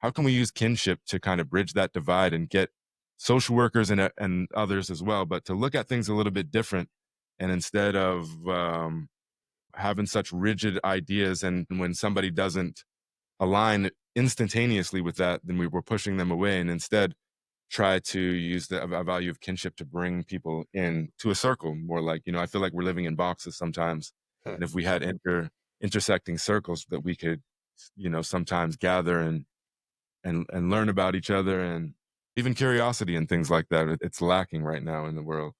how can we use kinship to kind of bridge that divide and get social workers and others as well, but to look at things a little bit different, and instead of having such rigid ideas, and when somebody doesn't align instantaneously with that, then we were pushing them away, and instead try to use the value of kinship to bring people in to a circle more. Like, I feel like we're living in boxes sometimes, and if we had intersecting circles that we could sometimes gather and learn about each other, and even curiosity and things like that, it's lacking right now in the world.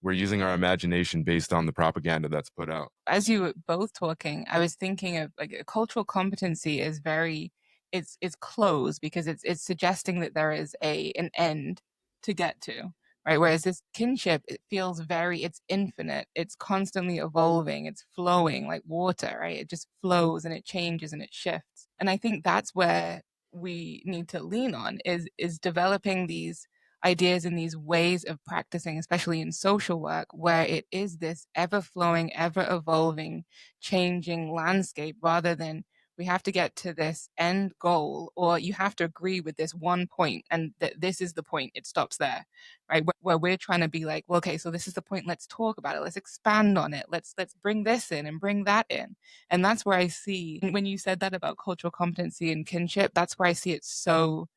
We're using our imagination based on the propaganda that's put out. As you were both talking, I was thinking of like a cultural competency is very it's closed because it's suggesting that there is an end to get to, right? Whereas this kinship, it feels very it's infinite, it's constantly evolving, it's flowing like water, right? It just flows and it changes and it shifts. And I think that's where we need to lean on is developing these ideas and these ways of practicing, especially in social work, where it is this ever flowing, ever evolving, changing landscape rather than we have to get to this end goal or you have to agree with this one point and that this is the point, it stops there, right? Where we're trying to be like, well, okay, so this is the point, let's talk about it, let's expand on it, let's bring this in and bring that in. And that's where I see when you said that about cultural competency and kinship, that's where I see it so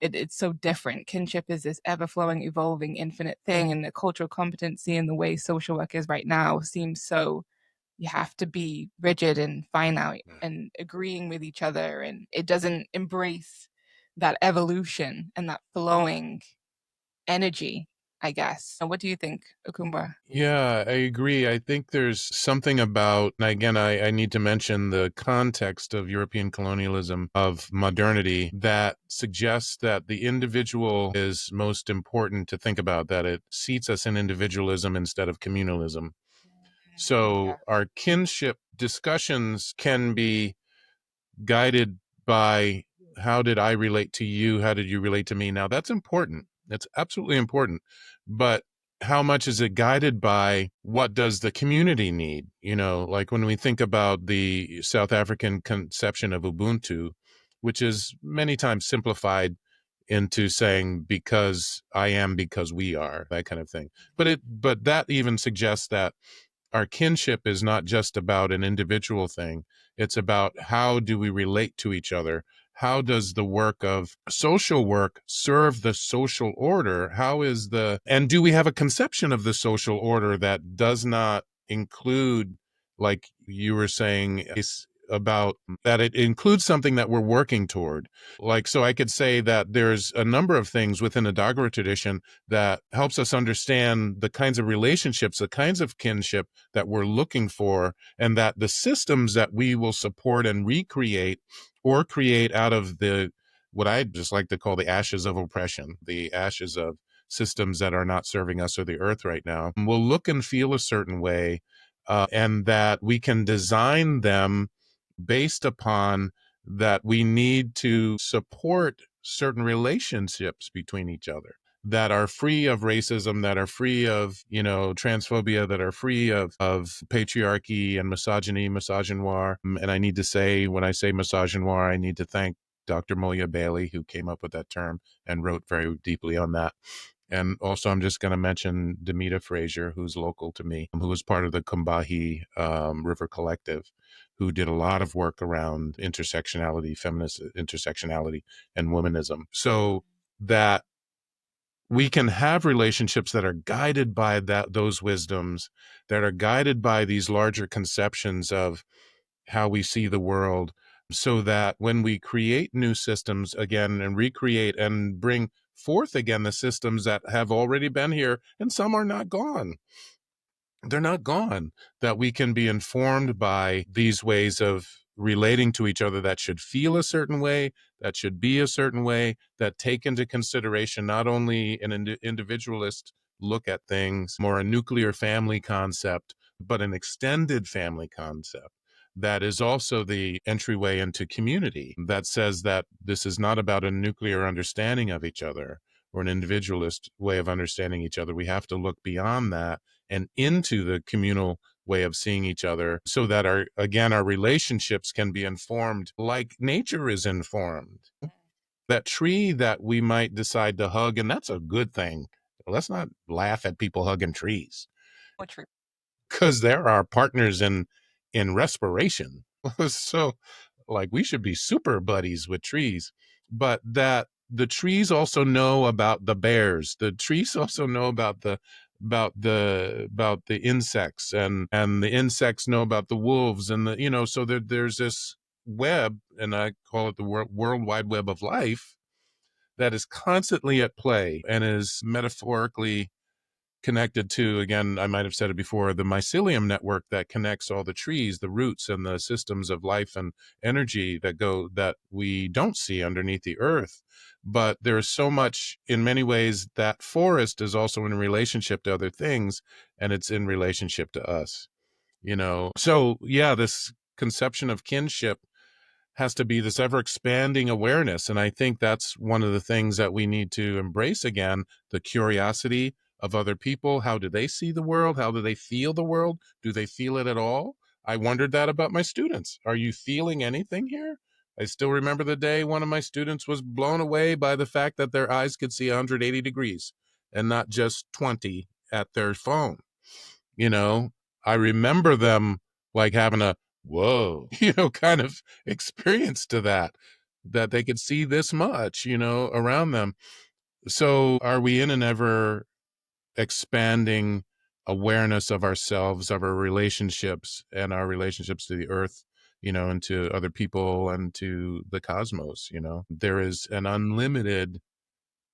it's so different. Kinship is this ever flowing, evolving, infinite thing, and the cultural competency and the way social work is right now seems so you have to be rigid and finite and agreeing with each other, and it doesn't embrace that evolution and that flowing energy, I guess. What do you think, Ukumbwa? Yeah, I agree. I think there's something about, and again, I need to mention the context of European colonialism, of modernity, that suggests that the individual is most important to think about, that it seats us in individualism instead of communalism. So Yeah. our kinship discussions can be guided by how did I relate to you? How did you relate to me? Now, that's important. That's absolutely important. But how much is it guided by what does the community need? Like when we think about the South African conception of Ubuntu, which is many times simplified into saying because I am, because we are, that kind of thing. But that even suggests that our kinship is not just about an individual thing. It's about how do we relate to each other? How does the work of social work serve the social order? And do we have a conception of the social order that does not include, like you were saying, about that it includes something that we're working toward? Like, so I could say that there's a number of things within the Dagara tradition that helps us understand the kinds of relationships, the kinds of kinship that we're looking for, and that the systems that we will support and recreate or create out of what I just like to call the ashes of oppression, the ashes of systems that are not serving us or the earth right now, will look and feel a certain way, and that we can design them based upon that we need to support certain relationships between each other that are free of racism, that are free of, transphobia, that are free of patriarchy and misogyny, misogynoir. And I need to say, when I say misogynoir, I need to thank Dr. Moya Bailey, who came up with that term and wrote very deeply on that. And also, I'm just going to mention Demita Frazier, who's local to me, who was part of the Combahee River Collective, who did a lot of work around intersectionality, feminist intersectionality, and womanism. So that we can have relationships that are guided by those wisdoms, that are guided by these larger conceptions of how we see the world, so that when we create new systems again and recreate and bring forth again the systems that have already been here, and some are not gone, they're not gone, that we can be informed by these ways of relating to each other that should feel a certain way, that should be a certain way, that take into consideration not only an individualist look at things, more a nuclear family concept, but an extended family concept that is also the entryway into community, that says that this is not about a nuclear understanding of each other or an individualist way of understanding each other. We have to look beyond that and into the communal way of seeing each other, so that our relationships can be informed like nature is informed. that tree that we might decide to hug, and that's a good thing. Let's not laugh at people hugging trees, Or true. because they're our partners in respiration. So like we should be super buddies with trees, but that the trees also know about the bears. The trees also know about the insects, and the insects know about the wolves, and so there's this web, and I call it the world wide web of life, that is constantly at play and is metaphorically connected to, again, I might have said it before, the mycelium network that connects all the trees, the roots, and the systems of life and energy that we don't see underneath the earth. But there's so much, in many ways, that forest is also in relationship to other things, and it's in relationship to us, So yeah, this conception of kinship has to be this ever expanding awareness. And I think that's one of the things that we need to embrace again, the curiosity of other people. How do they see the world? How do they feel the world? Do they feel it at all? I wondered that about my students. Are you feeling anything here? I still remember the day one of my students was blown away by the fact that their eyes could see 180 degrees and not just 20 at their phone. I remember them like having a whoa, kind of experience to that they could see this much, around them. So are we in an ever expanding awareness of ourselves, of our relationships, and our relationships to the earth, and to other people and to the cosmos? There is an unlimited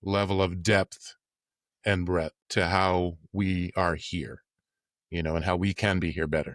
level of depth and breadth to how we are here, and how we can be here better.